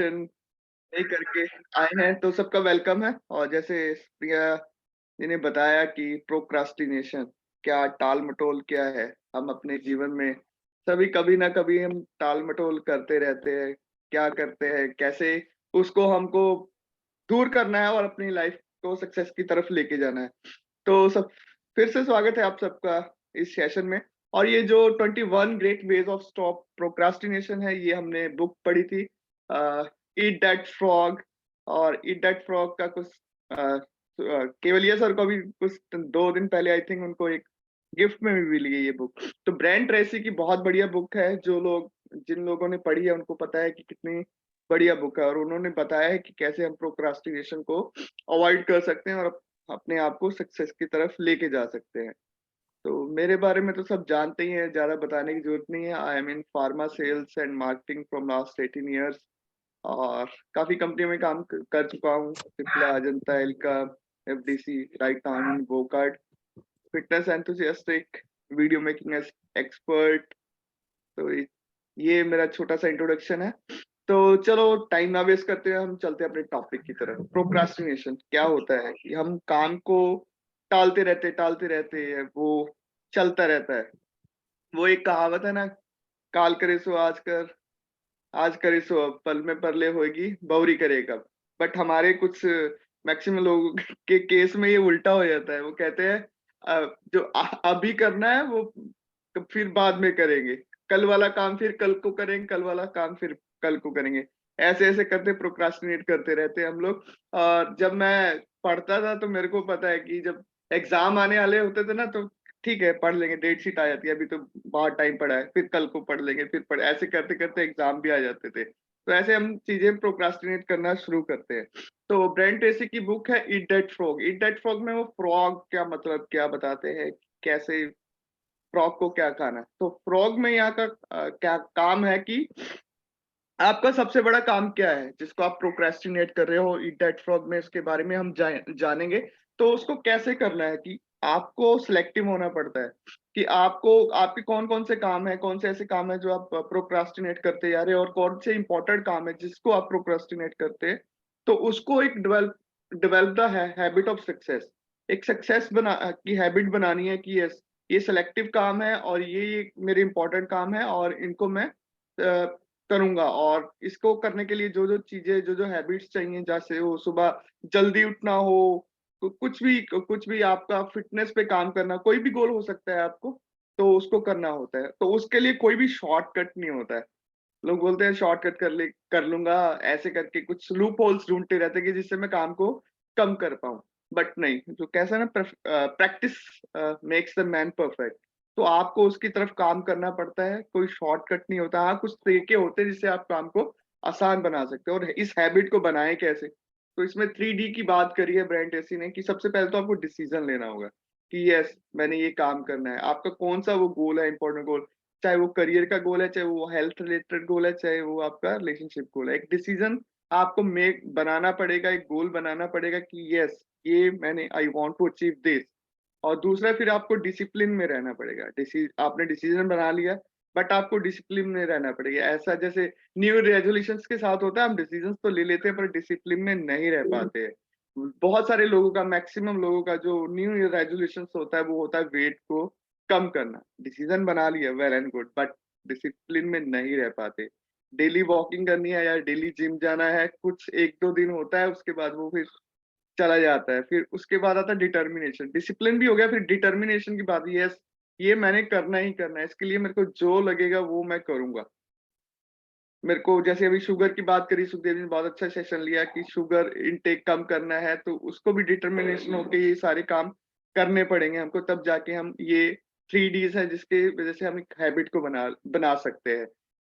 Session नहीं करके आए हैं, तो सबका वेलकम है। और जैसे प्रिया जी ने बताया कि प्रोक्रास्टिनेशन क्या, टाल-मटोल क्या है? हम अपने जीवन में सभी कभी ना कभी हम टाल-मटोल करते रहते हैं। क्या करते हैं, कैसे उसको हमको दूर करना है और अपनी लाइफ को सक्सेस की तरफ लेके जाना है। तो सब फिर से स्वागत है आप सबका इस सेशन में। और ये जो 21 great ways of stop procrastination है, ये हमने बुक पढ़ी थी, ईट दैट फ्रॉग। और ईट दैट फ्रॉग का कुछ केवलिया सर को भी कुछ 2 दिन पहले आई थिंक उनको एक गिफ्ट में भी मिली है ये बुक। तो ब्रायन ट्रेसी की बहुत बढ़िया बुक है। जिन लोगों ने पढ़ी है उनको पता है कि कितनी बढ़िया बुक है, और उन्होंने बताया है कि कैसे हम प्रोक्रास्टिनेशन को अवॉइड कर सकते हैं और अपने आप को सक्सेस की तरफ लेके जा सकते हैं। तो मेरे बारे में तो सब जानते ही हैं, ज़्यादा बताने की ज़रूरत नहीं है। I am in pharma sales and marketing from last 18 years, और काफ़ी कंपनियों में काम कर चुका हूँ। सिप्ला, अजंता, एल्का, FDC, right, Wockhardt, fitness enthusiastic, video making expert. तो ये मेरा छोटा-सा इंट्रोडक्शन है। तो चलो टाइम ना वेस्ट करते हुए हम चलते हैं अपने टॉपिक की तरफ। प्रोक्रास्टिनेशन क्या होता है कि हम काम को टालते रहते हैं, वो चलता रहता है। वो एक कहावत है ना, काल करे सो आज करे सो अब, पल में परले होएगी, बहुरी करे कब। बट हमारे कुछ मैक्सिमम लोगों के केस में ये उल्टा हो जाता है। वो कहते हैं जो अभी करना है वो फिर बाद में करेंगे। कल वाला काम फिर कल को करेंगे, कल वाला काम फिर कल को करेंगे। ऐसे-ऐसे करते प्रोक्रास्टिनेट करते रहते हैं हम लोग। और जब मैं पढ़ता था तो मेरे को पता है कि जब एग्ज़ाम आने वाले होते थे ना, तो ठीक है पढ़ लेंगे, डेट शीट आ जाती है, अभी तो बहुत टाइम पड़ा है, फिर कल को पढ़ लेंगे, फिर पढ़ ऐसे करते-करते एग्ज़ाम भी आ जाते थे। तो ऐसे हम चीज़ें प्रोक्रास्टिनेट करना शुरू करते हैं। तो ब्रायन ट्रेसी की बुक है eat that frog. Eat that frog में वो फ्रॉग क्या मतलब क्या बताते हैं, कैसे फ्रॉग को क्या खाना है। तो फ्रॉग में यहाँ का क्या काम है कि आपका सबसे बड़ा काम क्या है, जिसको आप प्रोक्रेस्टिनेट कर रहे हो। ईट दैट फ्रॉग में इसके बारे में हम जानेंगे। तो उसको कैसे करना है कि आपको सिलेक्टिव होना पड़ता है कि आपको आपके कौन-कौन से काम हैं, कौन से ऐसे काम हैं जो आप प्रोक्रास्टिनेट करते जा रहे हो, और कौन से इम्पोर्टेंट काम है जिसको आप प्रोक्रास्टिनेट करते हैं। तो उसको एक develop the habit of success. एक सक्सेस की हैबिट बनानी है कि यस, ये सिलेक्टिव काम है और ये मेरे इम्पोर्टेंट काम है, और इनको मैं करूँगा। और इसको करने के लिए जो-जो चीज़ें, जो-जो हैबिट्स चाहिए, जैसे वो सुबह जल्दी उठना हो, तो कुछ भी आपका फ़िटनेस पे काम करना, कोई भी गोल हो सकता है आपको, तो उसको करना होता है। तो उसके लिए कोई भी शॉर्टकट नहीं होता है। लोग बोलते हैं शॉर्टकट कर लूँगा, ऐसे करके कुछ लूप होल्स ढूँढते रहते हैं कि जिससे मैं काम को कम कर पाऊँ। बट नहीं, जो कैसा है ना, practice makes the man perfect. तो आपको उसकी तरफ काम करना पड़ता है, कोई शॉर्टकट नहीं होता। हाँ, कुछ तरीके होते हैं जिससे आप काम को आसान बना सकते हो। और इस हैबिट को बनाएँ कैसे? तो इसमें 3 डी की बात करी है ब्रायन ट्रेसी ने कि सबसे पहले तो आपको डिसीज़न लेना होगा कि यस, मैंने ये काम करना है। आपका कौन-सा वो गोल है, इम्पोर्टेंट गोल, चाहे वो करियर का गोल है, चाहे वो हेल्थ रिलेटेड गोल है, चाहे वो आपका रिलेशनशिप गोल है। एक डिसीजन आपको मेक बनाना पड़ेगा, एक गोल बनाना पड़ेगा कि यस, ये मैंने I want to achieve this. और दूसरा फिर आपको डिसिप्लिन में रहना पड़ेगा। आपने डिसीजन बना लिया, बट आपको डिसिप्लिन में रहना पड़ेगा। ऐसा जैसे न्यू ईयर रेज़ोल्यूशंस के साथ होता है, हम डिसीजंस तो ले लेते हैं पर डिसिप्लिन में नहीं रह पाते हैं। बहुत सारे लोगों का, मैक्सिमम लोगों का जो न्यू ईयर रेज़ोल्यूशंस होता है, वो होता है वेट को कम करना। डिसीजन बना लिया, well and good, but discipline में नहीं रह पाते। डेली वॉकिंग करनी है या डेली जिम जाना है, कुछ 1-2 दिन होता है, उसके बाद वो फिर चला जाता है। फिर उसके बाद आता है डिटर्मिनेशन। डिसिप्लिन भी हो गया, फिर डिटर्मिनेशन की बात, यस, ये मैंने करना ही करना है, इसके लिए मेरे को जो लगेगा वो मैं करूँगा। मेरे को जैसे अभी शुगर की बात करी, सुखदेव जी ने बहुत अच्छा सेशन लिया कि शुगर इनटेक कम करना है, तो उसको भी डिटर्मिनेशन होके ये सारे काम करने पड़ेंगे हमको, तब जाके हम ये 3 डीज़ है जिसकी वज़ह से हम एक हैबिट को बना बना सकते हैं।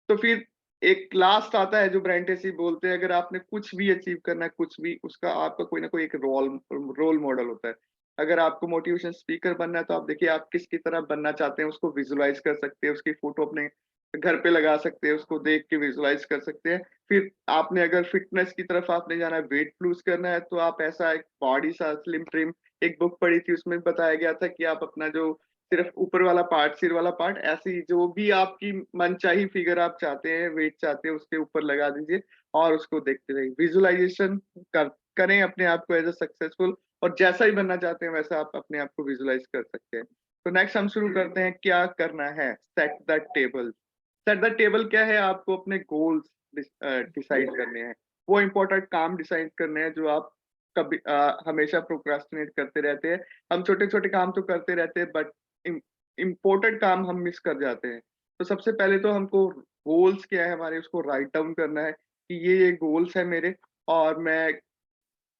तो फिर एक लास्ट आता है जो ब्रायन ट्रेसी बोलते हैं, अगर आपने कुछ भी अचीव करना है, कुछ भी, उसका आपका कोई ना कोई एक रोल मॉडल होता है। अगर आपको मोटिवेशन स्पीकर बनना है, तो आप देखिए आप किसकी तरह बनना चाहते हैं, उसको विजुअलाइज़ कर सकते हैं, उसकी फ़ोटो अपने घर पे लगा सकते हैं, उसको देख के विजुअलाइज़ कर सकते हैं। फिर आपने अगर फ़िटनेस की तरफ आपने जाना है, वेट लूज़ करना है, तो आप ऐसा एक बॉडी सा स्लिम ट्रिम, एक बुक पढ़ी थी, उसमें बताया गया था कि आप अपना जो सिर्फ ऊपर वाला पार्ट, सिर वाला पार्ट, ऐसे ही जो भी आपकी मनचाही फिगर आप चाहते हैं, वेट चाहते हैं, उसके ऊपर लगा दीजिए और उसको देखते रहिए। विजुअलाइजेशन करें अपने आप को एज़ अ सक्सेसफुल, और जैसा ही बनना चाहते हैं वैसा आप अपने आप को विजुअलाइज़ कर सकते हैं। तो नेक्स्ट हम शुरू करते हैं, क्या करना है? Set the table. Set the table क्या है? आपको अपने गोल्स डिसाइड करने हैं। वो इम्पोर्टेंट काम डिसाइड करने हैं जो आप हमेशा प्रोक्रास्टिनेट करते रहते हैं। हम छोटे-छोटे काम तो करते रहते हैं, बट इम इम्पोर्टेंट काम हम मिस कर जाते हैं। तो सबसे पहले तो हमको गोल्स क्या है हमारे, उसको राइट डाउन करना है कि ये गोल्स है मेरे, और मैं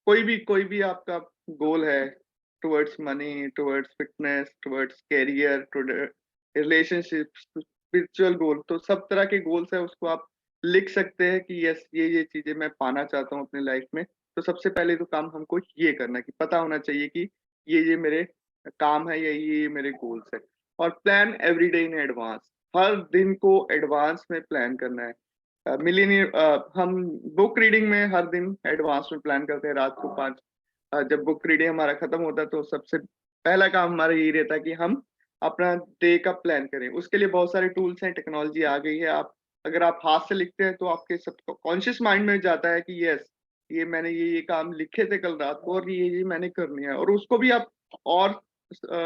कोई भी आपका गोल है towards money, towards fitness, towards career, relationships, spiritual goal, तो सब तरह के गोल्स है, उसको आप लिख सकते हैं कि यस ये चीजें मैं पाना चाहता हूँ अपने लाइफ में। तो सबसे पहले तो काम हमको ये करना है कि पता होना चाहिए कि ये मेरे काम है या ये मेरे गोल्स है। और plan every day in advance, हर दिन को एडवांस में प्लान करना है। हम बुक रीडिंग में हर दिन एडवांस में प्लान करते हैं। रात को 5 जब बुक रीडिंग हमारा खत्म होता है तो सबसे पहला काम हमारा यही रहता है कि हम अपना डे का प्लान करें। उसके लिए बहुत सारे टूल्स हैं, टेक्नोलॉजी आ गई है। आप अगर आप हाथ से लिखते हैं तो आपके सबकॉन्शियस माइंड में जाता है कि यस ये मैंने ये काम लिखे थे कल रात को, और ये मैंने करने हैं। और उसको भी आप और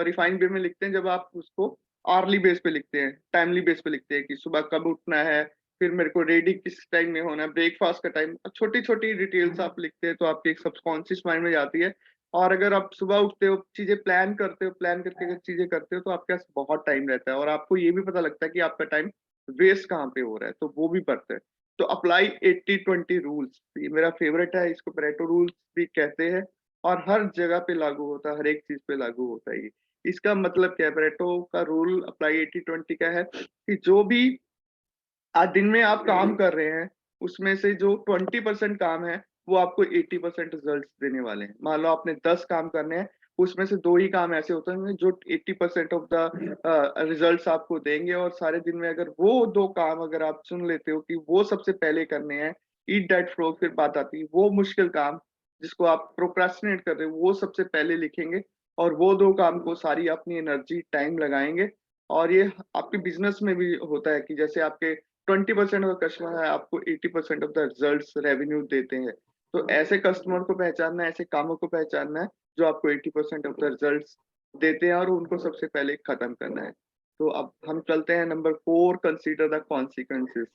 रिफाइन वे में लिखते हैं जब आप उसको आर्ली बेस पे लिखते हैं, टाइमली बेस पे लिखते हैं कि सुबह कब उठना है, फिर मेरे को रेडी किस टाइम में होना है, ब्रेकफास्ट का टाइम, छोटी-छोटी डिटेल्स आप लिखते हैं तो आपके एक सबकॉन्शियस माइंड में जाती है। और अगर आप सुबह उठते हो, चीज़ें प्लान करते हो, प्लान करके अगर चीज़ें करते हो तो आपके पास बहुत टाइम रहता है, और आपको ये भी पता लगता है कि आपका टाइम वेस्ट कहाँ पे हो रहा है, तो वो भी पड़ता है। तो अप्लाई 80-20 रूल्स, ये मेरा फेवरेट है, इसको पैरेटो रूल्स भी कहते हैं, और हर जगह पे लागू होता है, हर एक चीज़ पे लागू होता है ये। इसका मतलब क्या है? पैरेटो का रूल अप्लाई 80-20 का है कि जो भी आज दिन में आप काम कर रहे हैं, उसमें से जो 20% काम है, वो आपको 80% रिज़ल्ट्स देने वाले हैं। मान लो आपने 10 काम करने हैं, उसमें से 2 ही काम ऐसे होते हैं जो 80% ऑफ द रिज़ल्ट्स आपको देंगे, और सारे दिन में अगर वो 2 काम अगर आप चुन लेते हो कि वो सबसे पहले करने हैं, ईट दैट फ्रॉग, फिर बात आती है वो मुश्किल काम जिसको आप प्रोक्रास्टिनेट कर रहे हो, वो सबसे पहले लिखेंगे, और वो 2 काम को सारी अपनी एनर्जी, टाइम लगाएँगे। और ये आपके बिज़नेस में भी होता है कि जैसे आपके 20% ऑफ द कस्टमर है, आपको 80% ऑफ द रिजल्ट्स रेवेन्यू देते हैं। तो ऐसे कस्टमर को पहचानना है, ऐसे कामों को पहचानना है, जो आपको 80% ऑफ द रिजल्ट्स देते हैं, और उनको सबसे पहले खत्म करना है। तो अब हम चलते हैं नंबर 4, कंसीडर द कॉन्सिक्वेंसेस।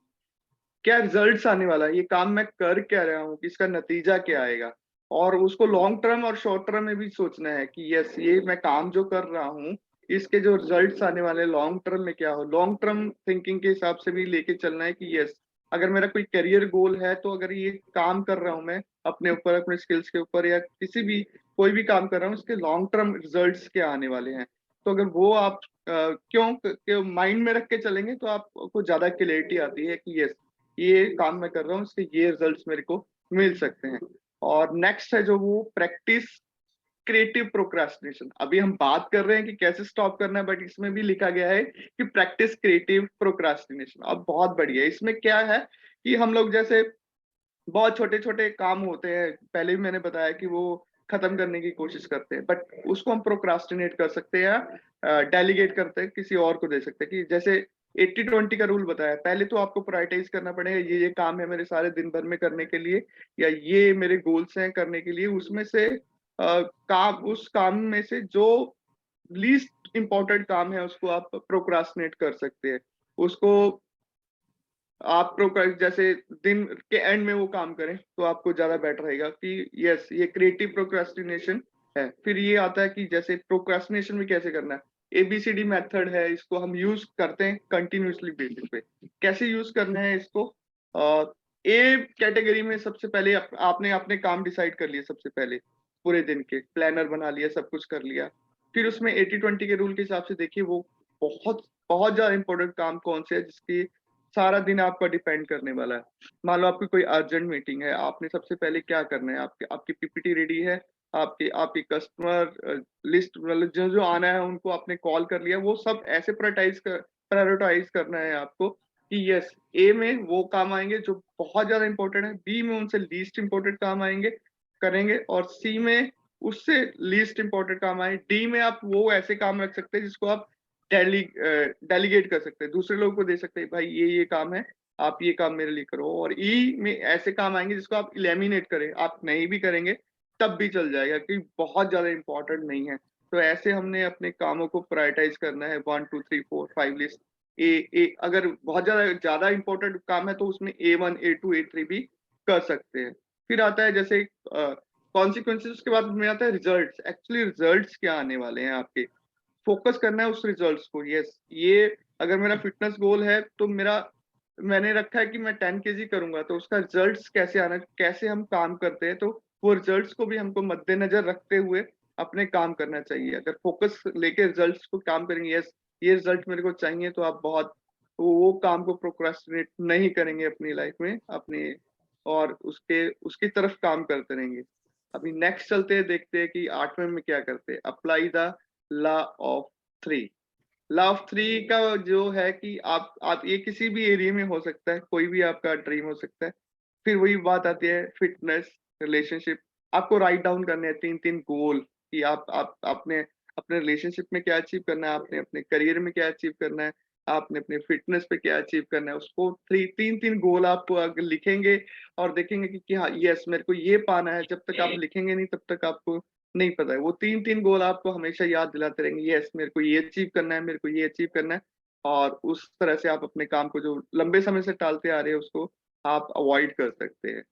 क्या रिजल्ट्स आने वाला है? ये काम मैं कर क्या रहा हूँ? इसका नतीजा क्या आएगा? और उसको लॉन्ग टर्म और शॉर्ट टर्म में भी सोचना है कि यस ये मैं काम जो कर रहा हूँ, इसके जो रिजल्ट्स आने वाले हैं लॉन्ग टर्म में क्या हो? लॉन्ग टर्म थिंकिंग के हिसाब से भी लेके चलना है कि यस अगर मेरा कोई करियर गोल है, तो अगर ये काम कर रहा हूँ मैं अपने ऊपर, अपने स्किल्स के ऊपर, या किसी भी कोई भी काम कर रहा हूँ, उसके लॉन्ग टर्म रिजल्ट्स क्या आने वाले हैं? तो अगर वो आप क्यों माइंड में रख के चलेंगे तो आपको ज़्यादा क्लैरिटी आती है कि यस ये काम मैं कर रहा हूँ, इसके ये रिजल्ट्स मेरे को मिल सकते हैं। और नेक्स्ट है जो वो प्रैक्टिस क्रिएटिव प्रोक्रास्टिनेशन। अभी हम बात कर रहे हैं कि कैसे स्टॉप करना है, बट इसमें भी लिखा गया है कि प्रैक्टिस क्रिएटिव प्रोक्रास्टिनेशन। अब बहुत बढ़िया है, इसमें क्या है कि हम लोग जैसे बहुत छोटे-छोटे काम होते हैं, पहले भी मैंने बताया कि वो खत्म करने की कोशिश करते हैं, बट उसको हम प्रोक्रास्टिनेट कर सकते हैं, या डेलीगेट करते हैं, किसी और को दे सकते हैं। कि जैसे 80-20 का रूल बताया, पहले तो आपको प्रायोरिटाइज़ करना पड़ेगा, ये काम है मेरे सारे दिन भर में करने के लिए, या ये मेरे गोल्स हैं करने के लिए। उसमें से उस काम में से जो लीस्ट इम्पोर्टेंट काम है, उसको आप प्रोक्रास्टिनेट कर सकते हैं। उसको आप जैसे दिन के एंड में वो काम करें तो आपको ज़्यादा बेटर रहेगा कि यस ये क्रिएटिव प्रोक्रास्टिनेशन है। फिर ये आता है कि जैसे प्रोक्रास्टिनेशन भी कैसे करना है। एबीसीडी मेथड है, इसको हम यूज़ करते हैं कंटिन्यूअसली बेसिस पे। कैसे यूज़ करना है इसको? ए कैटेगरी में सबसे पहले आपने अपने काम डिसाइड कर लिए, सबसे पहले पूरे दिन के प्लानर बना लिया, सब कुछ कर लिया। फिर उसमें 80-20 के रूल के हिसाब से देखिए वो बहुत बहुत ज़्यादा इम्पोर्टेंट काम कौन से है जिसकी सारा दिन आपका डिपेंड करने वाला है। मान लो आपकी कोई अर्जेंट मीटिंग है, आपने सबसे पहले क्या करना है? आपकी आपकी पीपीटी रेडी है, आपकी आपकी कस्टमर लिस्ट मतलब जो-जो आना है उनको आपने कॉल कर लिया, वो सब ऐसे प्रायोरिटाइज़ करना है आपको कि यस, ए में वो काम आएँगे जो बहुत ज़्यादा इम्पोर्टेंट है, बी में उनसे लीस्ट इम्पोर्टेंट काम आएँगे करेंगे, और सी में उससे लीस्ट इम्पोर्टेंट काम आए, डी में आप वो ऐसे काम रख सकते हैं जिसको आप डेलीगेट कर सकते हैं, दूसरे लोगों को दे सकते हैं, भाई ये काम है, आप ये काम मेरे लिए करो। और ई में ऐसे काम आएंगे जिसको आप इलेमिनेट करें, आप नहीं भी करेंगे तब भी चल जाएगा, कि बहुत ज्यादा इंपॉर्टेंट नहीं है। तो ऐसे हमने अपने कामों को प्रायोरिटाइज करना है, 1 2 3 4 5 लिस्ट। ए अगर बहुत ज्यादा ज्यादा इंपॉर्टेंट काम है तो उसमें A1 A2 A3 भी कर सकते हैं। फिर आता है जैसे कॉन्सिक्वेंसेस, उसके बाद में आता है रिजल्ट्स। एक्चुअली रिजल्ट्स क्या आने वाले हैं आपके, फोकस करना है उस रिजल्ट्स को। यस, ये अगर मेरा फिटनेस गोल है तो मेरा मैंने रखा है कि मैं 10 केजी करूंगा, तो उसका रिजल्ट्स कैसे आना, कैसे हम काम करते हैं, तो वो रिजल्ट्स को भी हमको मद्देनजर रखते हुए अपने काम करना चाहिए। अगर फोकस लेके रिजल्ट्स को काम करेंगे, यस ये रिजल्ट मेरे को चाहिए, तो आप बहुत वो काम को प्रोक्रास्टिनेट नहीं करेंगे अपनी लाइफ में अपनी, और उसके उसकी तरफ काम करते रहेंगे। अभी नेक्स्ट चलते हैं, देखते हैं कि 8वें में क्या करते हैं। Apply the law of three. Law of three का जो है कि आप ये किसी भी एरिया में हो सकता है, कोई भी आपका ड्रीम हो सकता है। फिर वही बात आती है फिटनेस, रिलेशनशिप। आपको राइट डाउन करने हैं 3 3 गोल, कि आप अपने अपने रिलेशनशिप में क्या अचीव करना है, आपने अपने करियर में क्या अचीव करना है, आपने अपने फिटनेस पे क्या अचीव करना है, उसको 3 3 गोल आप अगर लिखेंगे और देखेंगे कि हाँ यस मेरे को ये पाना है, जब तक आप लिखेंगे नहीं तब तक आपको नहीं पता है। वो 3 3 गोल आपको हमेशा याद दिलाते रहेंगे, यस मेरे को ये अचीव करना है, मेरे को ये अचीव करना है। और उस तरह से आप अपने काम को जो लंबे समय से टालते आ रहे हैं उसको आप अवॉइड कर सकते हैं।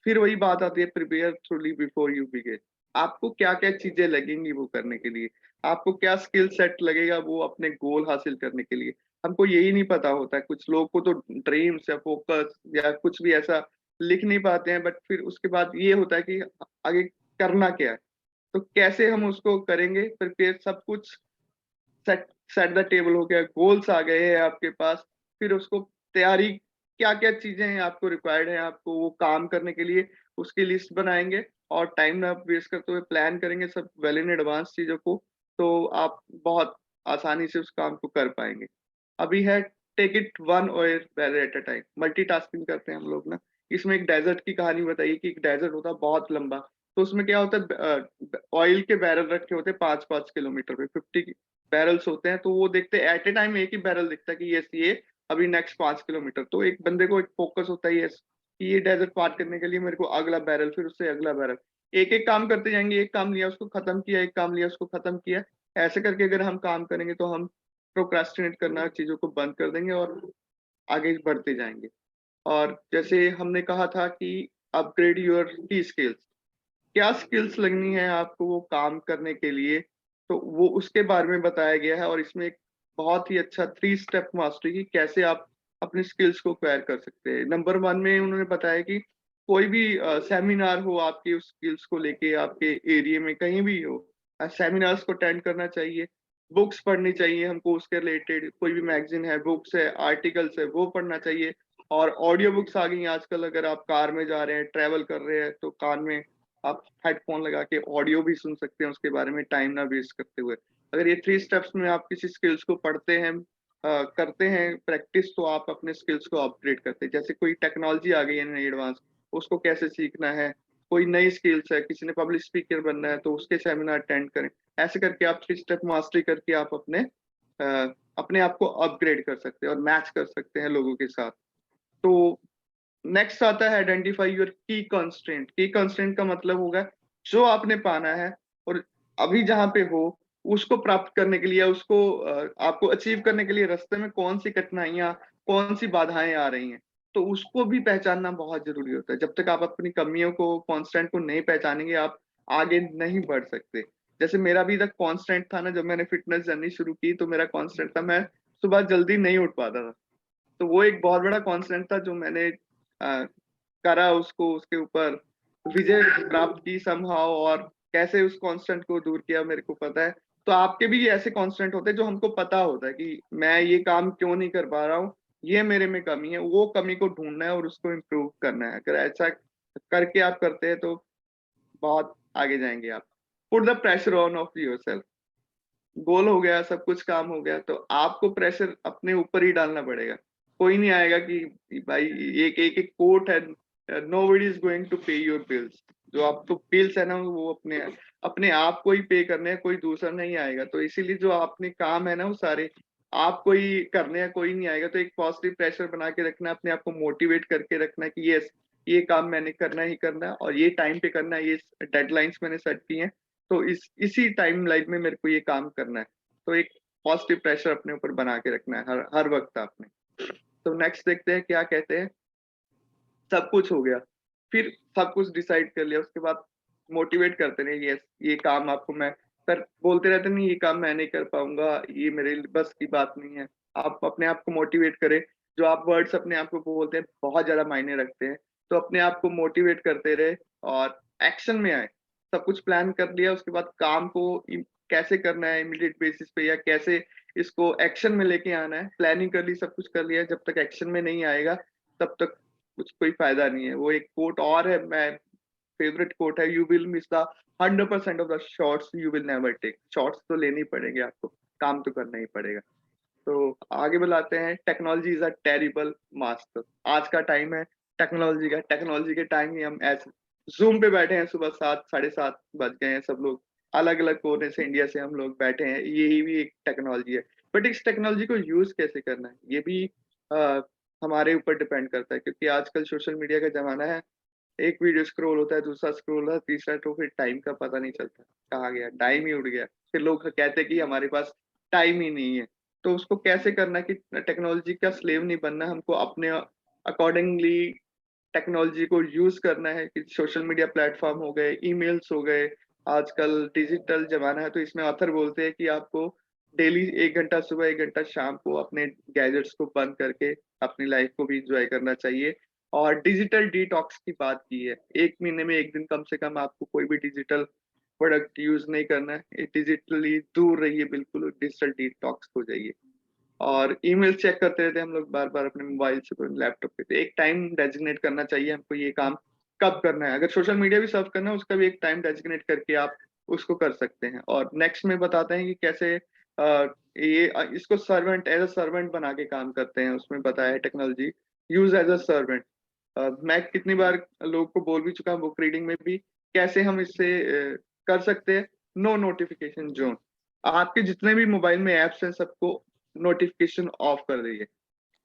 फिर वही बात आती है, प्रिपेयर थ्रूली बिफोर यू बिगिन। आपको क्या-क्या चीज़ें लगेंगी वो करने के लिए, आपको क्या स्किल सेट लगेगा वो अपने गोल हासिल करने के लिए। हमको यही नहीं पता होता है, कुछ लोग को तो ड्रीम्स या फोकस या कुछ भी ऐसा लिख नहीं पाते हैं, बट फिर उसके बाद ये होता है कि आगे करना क्या है? तो कैसे हम उसको करेंगे प्रिपेयर, सब कुछ सेट सेट द टेबल हो गया, गोल्स आ गए हैं आपके पास। फिर उसको तैयारी क्या-क्या चीज़ें हैं आपको रिक्वायर्ड है आपको वो काम करने के लिए, उसकी लिस्ट बनाएँगे और टाइम ना वेस्ट करते हुए प्लान करेंगे सब वेल इन एडवांस चीज़ों को, तो आप बहुत आसानी से उस काम को कर पाएँगे। अभी है take it one oil barrel at a time, multitasking करते हैं हम लोग ना। इसमें एक डेज़र्ट की कहानी बताइए कि एक डेज़र्ट होता है बहुत लंबा, तो उसमें क्या होता है ऑयल के बैरल रखे होते हैं 5-5 किलोमीटर पे, 50 बैरल्स होते हैं, तो वो देखते हैं एट ए टाइम एक ही बैरल दिखता है कि यस ये अभी नेक्स्ट 5 किलोमीटर। तो एक बंदे को एक फोकस होता है यस कि ये डेज़र्ट पार करने के लिए मेरे को अगला बैरल, फिर उससे अगला बैरल। एक-एक काम करते जाएँगे, एक काम लिया उसको खत्म किया, एक काम लिया उसको खत्म किया। ऐसे करके अगर हम काम करेंगे तो हम प्रोक्रास्टिनेट करना चीज़ों को बंद कर देंगे और आगे बढ़ते जाएँगे। और जैसे हमने कहा था कि अपग्रेड योर की स्किल्स, क्या स्किल्स लगनी है आपको वो काम करने के लिए, तो वो उसके बारे में बताया गया है। और इसमें एक बहुत ही अच्छा 3 स्टेप मास्टरी की कैसे आप अपनी स्किल्स को एक्वायर कर सकते हैं। नंबर 1 में उन्होंने बताया कि कोई भी सेमिनार हो आपकी उस स्किल्स को लेके आपके एरिया में कहीं भी हो, सेमिनार्स को अटेंड करना चाहिए, बुक्स पढ़नी चाहिए हमको उसके रिलेटेड, कोई भी मैगज़ीन है, बुक्स है, आर्टिकल्स है, वो पढ़ना चाहिए। और ऑडियो बुक्स आ गई हैं आजकल, अगर आप कार में जा रहे हैं, ट्रैवल कर रहे हैं, तो कान में आप हेडफ़ोन लगा के ऑडियो भी सुन सकते हैं उसके बारे में टाइम ना वेस्ट करते हुए। अगर ये 3 स्टेप्स में आप किसी स्किल्स को पढ़ते हैं, करते हैं प्रैक्टिस, तो आप अपने स्किल्स को अपग्रेड करते हैं। जैसे कोई टेक्नोलॉजी आ गई है नई एडवांस, उसको कैसे सीखना है, कोई नई स्किल्स है, किसी ने पब्लिक स्पीकर बनना है तो उसके सेमिनार अटेंड करें। ऐसे करके आप 3 स्टेप मास्टरी करके आप अपने आप को अपग्रेड कर सकते हैं और मैच कर सकते हैं लोगों के साथ। तो नेक्स्ट आता है आइडेंटिफाई योर की कंस्ट्रेंट। की कंस्ट्रेंट का मतलब होगा जो आपने पाना है और अभी जहाँ पे हो उसको प्राप्त करने के लिए, उसको आपको अचीव करने के लिए रास्ते में कौन-सी कठिनाइयाँ, कौन-सी बाधाएँ आ रही हैं। तो उसको भी पहचानना बहुत ज़रूरी होता है। जब तक आप अपनी कमियों को, कांस्टेंट को नहीं पहचानेंगे, आप आगे नहीं बढ़ सकते। जैसे मेरा भी द कांस्टेंट था ना, जब मैंने फिटनेस जर्नी शुरू की तो मेरा कांस्टेंट था मैं सुबह जल्दी नहीं उठ पाता था। तो वो एक बहुत बड़ा कांस्टेंट था जो मैंने करा, उसको उसके ऊपर विजय प्राप्त की समहाउ, और कैसे उस कांस्टेंट को दूर किया मेरे को पता है। तो आपके भी ऐसे कांस्टेंट होते हैं जो हमको पता होता है कि मैं ये काम क्यों नहीं कर पा रहा हूँ, ये मेरे में कमी है, वो कमी को ढूँढना है और उसको इम्प्रूव करना है। अगर ऐसा करके आप करते हैं तो बहुत आगे जाएँगे आप। Put the pressure on off yourself. Goal हो गया, सब कुछ काम हो गया, तो आपको प्रेशर अपने ऊपर ही डालना पड़ेगा। कोई नहीं आएगा कि भाई एक एक एक कोट है, नोबडी इज़ गोइंग टू पे योर बिल्स। जो आपको बिल्स है ना वो अपने अपने आप को ही पे करने हैं, कोई दूसरा नहीं आएगा। तो इसीलिए जो आपने काम है ना वो सारे आपको ही करने हैं, कोई नहीं आएगा। तो एक पॉजिटिव प्रेशर बना के रखना है, अपने आप को मोटिवेट करके रखना है कि यस, ये काम मैंने करना ही करना है और ये टाइम पे करना है, ये डेडलाइन्स मैंने सेट की हैं, तो इसी टाइमलाइन में मेरे को ये काम करना है। तो एक पॉजिटिव प्रेशर अपने ऊपर बना के रखना है हर हर वक़्त आपने। तो नेक्स्ट देखते हैं क्या कहते हैं। सब कुछ हो गया, फिर सब कुछ डिसाइड कर लिया, उसके बाद मोटिवेट करते रहे, यस ये काम आपको मैं पर बोलते रहते नहीं ये काम मैं नहीं कर पाऊँगा, ये मेरे बस की बात नहीं है। आप अपने आप को मोटिवेट करें, जो आप वर्ड्स अपने आप को बोलते हैं बहुत ज़्यादा मायने रखते हैं। तो अपने आप को मोटिवेट करते रहे और एक्शन में आएँ। सब कुछ प्लान कर लिया, उसके बाद काम को कैसे करना है इमीडिएट बेसिस पे या कैसे इसको एक्शन में लेके आना है, प्लानिंग कर ली, सब कुछ कर लिया, जब तक एक्शन में नहीं आएगा तब तक कुछ कोई फ़ायदा नहीं है। वो एक कोट और है, मैं फेवरेट कोट है, "you will miss the 100% of the shots you will never take". Shots तो लेने ही पड़ेंगे आपको, काम तो करना ही पड़ेगा। तो आगे बढ़ाते हैं, technology is a terrible master. आज का टाइम है टेक्नोलॉजी का, टेक्नोलॉजी के टाइम ही हम ऐसे ज़ूम पे बैठे हैं, सुबह 7 साढ़े 7 बज गए हैं, सब लोग अलग-अलग कोने से इंडिया से हम लोग बैठे हैं, यही भी एक टेक्नोलॉजी है। बट इस टेक्नोलॉजी को यूज़ कैसे करना है, ये भी अ, हमारे ऊपर डिपेंड करता है क्योंकि आजकल सोशल मीडिया का ज़माना है। एक वीडियो स्क्रॉल होता है, दूसरा स्क्रॉल होता है, तीसरा तो फिर टाइम का पता नहीं चलता, कहाँ गया, टाइम ही उड़ गया। फिर लोग कहते हैं कि हमारे पास टाइम ही नहीं है। तो उसको कैसे करना है कि टेक्नोलॉजी का स्लेव नहीं बनना, हमको अपने अकॉर्डिंगली टेक्नोलॉजी को यूज़ करना है कि सोशल मीडिया प्लेटफ़ॉर्म हो गए, ईमेल्स हो गए, आजकल डिजिटल ज़माना है तो इसमें ऑथर बोलते हैं कि आपको डेली 1 घंटा सुबह, 1 घंटा शाम को अपने गैजेट्स को बंद करके अपनी लाइफ़ को भी एन्जॉय करना चाहिए और डिजिटल डिटॉक्स की बात की है। 1 महीने में 1 दिन कम से कम आपको कोई भी डिजिटल प्रोडक्ट यूज़ नहीं करना है। डिजिटली दूर रहिए बिल्कुल, डिजिटल डिटॉक्स हो जाइए। और ईमेल चेक करते रहते हैं हम लोग बार-बार अपने मोबाइल से, अपने लैपटॉप पे। तो एक टाइम डेज़िग्नेट करना चाहिए हमको ये काम कब करना है। अगर सोशल मीडिया भी सर्फ करना है उसका भी एक टाइम डेज़िग्नेट करके आप उसको कर सकते हैं। और नेक्स्ट में बताते हैं कि कैसे इसको सर्वेंट एज़ अ सर्वेंट बना के काम करते हैं। उसमें बताया है technology use as a servant. मैं कितनी बार लोगों को बोल भी चुका हूँ बुक रीडिंग में भी, कैसे हम इससे कर सकते हैं नो नोटिफ़िकेशन ज़ोन। आपके जितने भी मोबाइल में ऐप्स हैं सबको नोटिफ़िकेशन ऑफ कर दीजिए।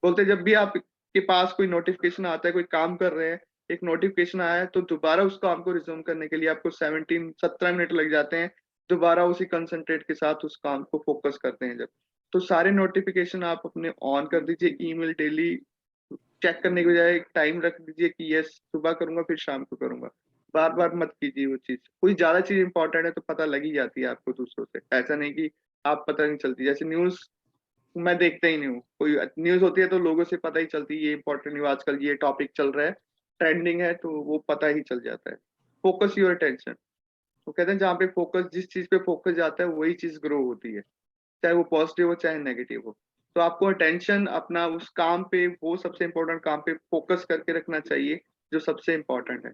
बोलते हैं जब भी आपके पास कोई नोटिफ़िकेशन आता है, कोई काम कर रहे हैं, एक नोटिफ़िकेशन आया है तो दोबारा उस काम को रिज़्यूम करने के लिए आपको 17 मिनट लग जाते हैं। दोबारा उसी कंसंट्रेट के साथ उस काम को फ़ोकस करते हैं जब। तो सारे नोटिफ़िकेशन आप अपने ऑन कर दीजिए, ईमेल डेली चेक करने की बजाय एक टाइम रख दीजिए कि यस सुबह करूँगा फिर शाम को करूँगा। बार-बार मत कीजिए वो चीज़। कोई ज़्यादा चीज़ इम्पोर्टेंट है तो पता लग ही जाती है आपको दूसरों से। ऐसा नहीं कि आप पता नहीं चलती। जैसे न्यूज़ मैं देखता ही नहीं हूँ। कोई न्यूज़ होती है तो लोगों से पता ही चलती है ये इम्पोर्टेंट न्यूज़ आजकल ये टॉपिक चल रहा है, ट्रेंडिंग है तो वो पता ही चल जाता है। Focus your attention. तो कहते हैं जहाँ पे फोकस जिस चीज़ पे फोकस जाता है वही चीज़ ग्रो होती है। चाहे वो पॉजिटिव हो चाहे नेगेटिव हो। तो आपको अटेंशन अपना उस काम पे वो सबसे इम्पोर्टेंट काम पे फ़ोकस करके रखना चाहिए, जो सबसे इम्पोर्टेंट है।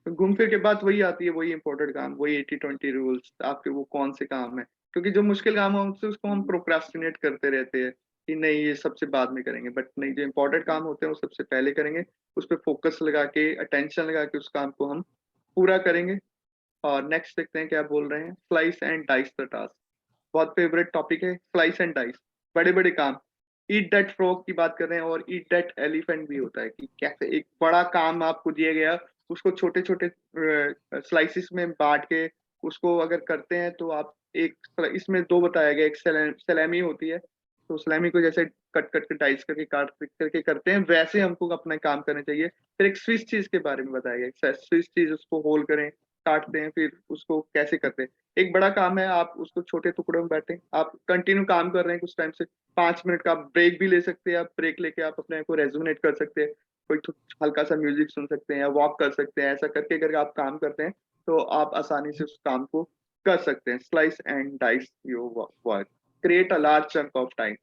तो घूम फिर के बात वही आती है, वही इम्पोर्टेंट काम, वही 80-20 रूल्स आपके वो कौन से काम हैं। क्योंकि जो मुश्किल काम है उनसे उसको हम प्रोक्रास्टिनेट करते रहते हैं, कि नहीं ये सबसे बाद में करेंगे, बट नहीं जो इम्पोर्टेंट काम होते हैं वो सबसे पहले करेंगे, उस पे फ़ोकस लगा के, अटेंशन लगा के उस काम को हम पूरा करेंगे। और नेक्स्ट देखते हैं क्या बोल रहे हैं, slice and dice the task. बहुत फेवरेट टॉपिक है स्लाइस एंड डाइस, बड़े-बड़े काम। ईट दैट फ्रॉग की बात कर रहे हैं और ईट दैट एलिफेंट भी होता है कि कैसे एक बड़ा काम आपको दिया गया, उसको छोटे-छोटे स्लाइसेस में बाँट के उसको अगर करते हैं तो आप एक इसमें 2 बताया गया, एक सैलामी होती है, तो सैलामी को जैसे कट-कट के डाइस करके काट करके करते हैं, वैसे हमको अपना काम करना चाहिए। फिर एक स्विस चीज़ के बारे में बताया गया, स्विस चीज़ उसको होल करें, काटते हैं, फिर उसको कैसे करते हैं। एक बड़ा काम है, आप उसको छोटे टुकड़ों में बाँटें। आप कंटिन्यू काम कर रहे हैं कुछ टाइम से, 5 मिनट का आप ब्रेक भी ले सकते हैं, आप ब्रेक लेके आप अपने आप को रेजुवेनेट कर सकते हैं। कोई हल्का-सा म्यूज़िक सुन सकते हैं या वॉक कर सकते हैं। ऐसा करके अगर आप काम करते हैं, तो आप आसानी से उस काम को कर सकते हैं। Slice and dice your work, create a large chunk of time.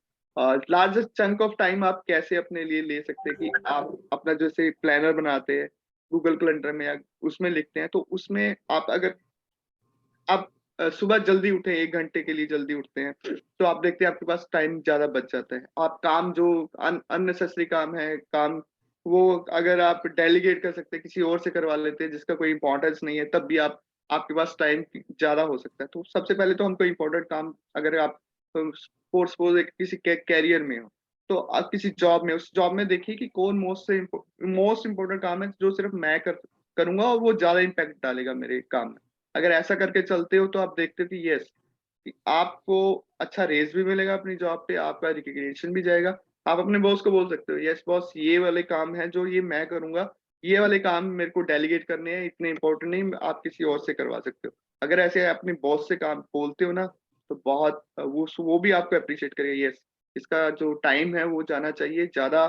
Largest chunk of time आप कैसे अपने लिए ले सकते हैं कि आप अपना जैसे प्लानर बनाते हैं, गूगल कैलेंडर में या उसमें लिखते हैं, तो उसमें आप अगर आप सुबह जल्दी उठे, 1 घंटे के लिए जल्दी उठते हैं, तो आप देखते हैं आपके पास टाइम ज़्यादा बच जाता है। आप काम जो अननेसेसरी काम है, काम वो अगर आप डेलीगेट कर सकते हैं, किसी और से करवा लेते हैं जिसका कोई इम्पोर्टेंस नहीं है, तब भी आपके पास टाइम ज़्यादा हो सकता है। तो सबसे पहले तो हम कोई इम्पोर्टेंट काम, अगर आप फॉर सपोज़ एक किसी कैरियर में हो, तो आप किसी जॉब में, उस जॉब में देखिए कि कौन मोस्ट इम्पोर्टेंट काम है जो सिर्फ़ मैं करूँगा और वो ज़्यादा इम्पैक्ट डालेगा मेरे काम में। अगर ऐसा करके चलते हो तो आप देखते हो कि येस, कि आपको अच्छा रेज़ भी मिलेगा अपनी जॉब पे, आपका रिकॉग्निशन भी जाएगा। आप अपने बॉस को बोल सकते हो, यस बॉस, ये वाले काम हैं जो ये मैं करूँगा, ये वाले काम मेरे को डेलीगेट करने हैं, इतने इम्पोर्टेंट नहीं, आप किसी और से करवा सकते हो। अगर ऐसे अपने बॉस से काम बोलते हो ना, तो बहुत वो भी आपको एप्रिशिएट करेगा, यस, इसका जो टाइम है वो जाना चाहिए ज़्यादा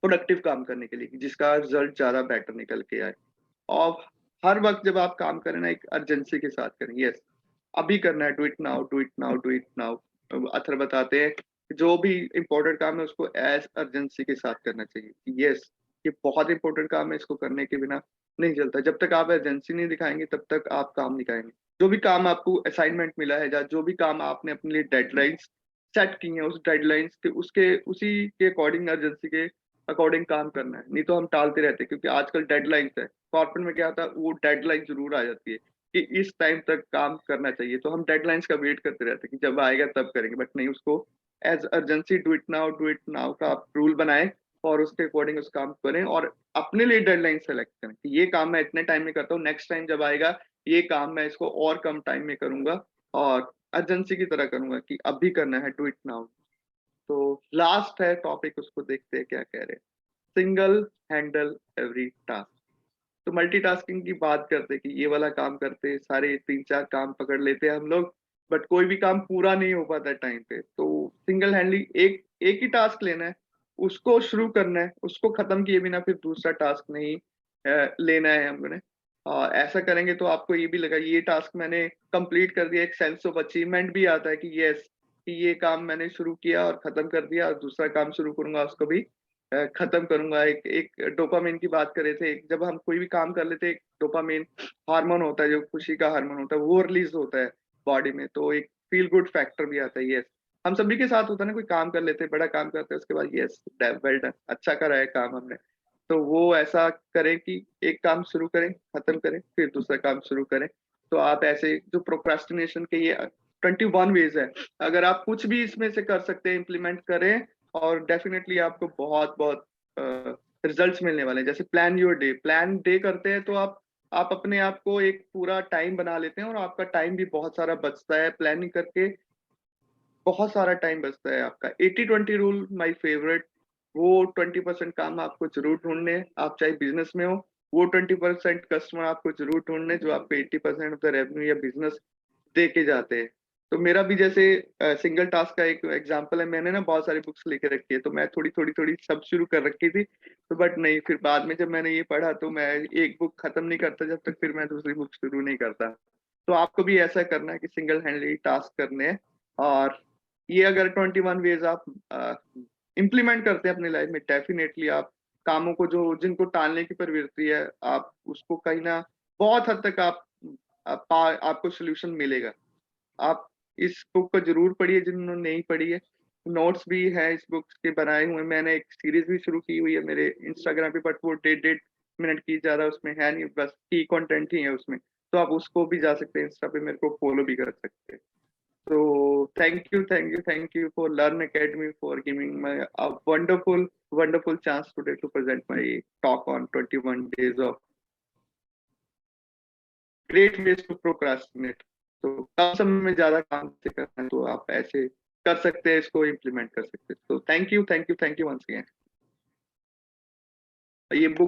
प्रोडक्टिव काम करने के लिए, जिसका रिज़ल्ट ज़्यादा बेटर निकल के आए। और हर वक़्त जब आप काम करें ना, एक अर्जेंसी के साथ करें, यस, अभी करना है, do it now, do it now, do it now. Author बताते हैं कि जो भी इम्पोर्टेंट काम है उसको एज़ अर्जेंसी के साथ करना चाहिए। यस, ये बहुत इम्पोर्टेंट काम है, इसको करने के बिना नहीं चलता। जब तक आप अर्जेंसी नहीं दिखाएँगे तब तक आप काम नहीं करेंगे। जो भी काम आपको असाइनमेंट मिला है या जो भी काम आपने अपने लिए डेडलाइन्स सेट की हैं, उस डेडलाइन्स के उसके उसी के अकॉर्डिंग, अर्जेंसी के अकॉर्डिंग काम करना है। नहीं तो हम टालते रहते हैं, क्योंकि आजकल डेडलाइन्स है। कॉर्पोरेट में क्या होता है, वो डेडलाइन ज़रूर आ जाती है कि इस टाइम तक काम करना चाहिए, तो हम डेडलाइन्स का वेट करते रहते हैं कि जब आएगा तब करेंगे, बट नहीं, उसको as urgency do it now का आप रूल बनाएँ और उसके अकॉर्डिंग उस काम को करें और अपने लिए डेडलाइन सेलेक्ट करें कि ये काम मैं इतने टाइम में करता हूँ, नेक्स्ट टाइम जब आएगा ये काम मैं इसको और कम टाइम में करूँगा और अर्जेंसी की तरह करूँगा कि अभी करना है, डू इट नाउ। तो लास्ट है टॉपिक, उसको देखते हैं क्या कह रहे हैं। Single handle every task. तो मल्टीटास्किंग की बात करते हैं कि ये वाला काम करते, सारे 3-4 काम पकड़ लेते हैं हम लोग, बट कोई भी काम पूरा नहीं हो पाता है टाइम पे। तो सिंगल हैंडली एक एक ही टास्क लेना है, उसको शुरू करना है, उसको खत्म किए बिना फिर दूसरा टास्क नहीं लेना है हमने। ऐसा करेंगे तो आपको ये भी लगा ये टास्क मैंने कंप्लीट कर दिया, एक सेंस ऑफ अचीवमेंट भी आता है कि येस, कि ये काम मैंने शुरू किया और खत्म कर दिया और दूसरा काम शुरू करूँगा उसको भी खत्म करूँगा। एक एक डोपामाइन की बात कर रहे थे, जब हम कोई भी काम कर लेते हैं, एक डोपामाइन हार्मोन होता है, जो खुशी का हार्मोन होता है, वो रिलीज़ होता है बॉडी में, तो एक फ़ील गुड फैक्टर भी आता है, यस। हम सभी के साथ होता है ना, कोई काम कर लेते हैं, बड़ा काम करते हैं, उसके बाद यस, ड वेल डन, अच्छा करा है काम हमने। तो वो ऐसा करें कि एक काम शुरू करें, खत्म करें, फिर दूसरा काम शुरू करें। तो आप ऐसे जो प्रोक्रास्टिनेशन के ये 21 वेज़ है, अगर आप कुछ भी इसमें से कर सकते हैं, इम्प्लीमेंट करें और डेफिनिटली आपको बहुत-बहुत रिजल्ट्स मिलने वाले हैं। जैसे प्लान डे करते हैं तो आप अपने आप को एक पूरा टाइम बना लेते हैं और आपका टाइम भी बहुत सारा बचता है। प्लानिंग करके बहुत सारा टाइम बचता है आपका। 80-20 रूल माय फेवरेट, वो 20% काम आपको ज़रूर ढूँढने हैं, आप चाहे बिज़नेस में हो, वो 20% कस्टमर आपको ज़रूर ढूँढने हैं जो आपको 80% ऑफ द रेवेन्यू या बिज़नेस दे के जाते हैं। तो मेरा भी जैसे सिंगल टास्क का एक एग्ज़ाम्पल है, मैंने ना बहुत सारी बुक्स लेके रखी है, तो मैं थोड़ी-थोड़ी सब शुरू कर रखी थी, तो बट नहीं, फिर बाद में जब मैंने ये पढ़ा तो मैं एक बुक खत्म नहीं करता जब तक फिर मैं दूसरी बुक शुरू नहीं करता। तो आपको भी ऐसा करना है कि सिंगल हैंडली टास्क करने हैं और ये अगर 21 वेज़ आप इम्प्लीमेंट करते हैं अपनी लाइफ़ में, डेफ़िनेटली आप कामों को जो जिनको टालने की प्रवृत्ति है, आप उसको कहीं न बहुत हद तक आपको सॉल्यूशन मिलेगा। आप इस बुक को ज़रूर पढ़िए जिन्होंने नहीं पढ़ी है। नोट्स भी हैं इस बुक्स के बनाए हुए, मैंने एक सीरीज़ भी शुरू की हुई है मेरे इंस्टाग्राम पे, बट वो डेढ़-डेढ़ मिनट की, ज़्यादा उसमें है नहीं, बस की कंटेंट ही है उसमें। तो आप उसको भी जा सकते हैं, इंस्टा पे मेरे को फ़ॉलो भी कर सकते हैं। So thank you for Learn Academy for giving me a wonderful chance today to present my talk on 21 days of great ways to procrastinate. तो कम समय में ज़्यादा काम से करना है, तो आप ऐसे कर सकते हैं, इसको इम्प्लीमेंट कर सकते हैं। तो थैंक यू वंस अगेन। ये बुक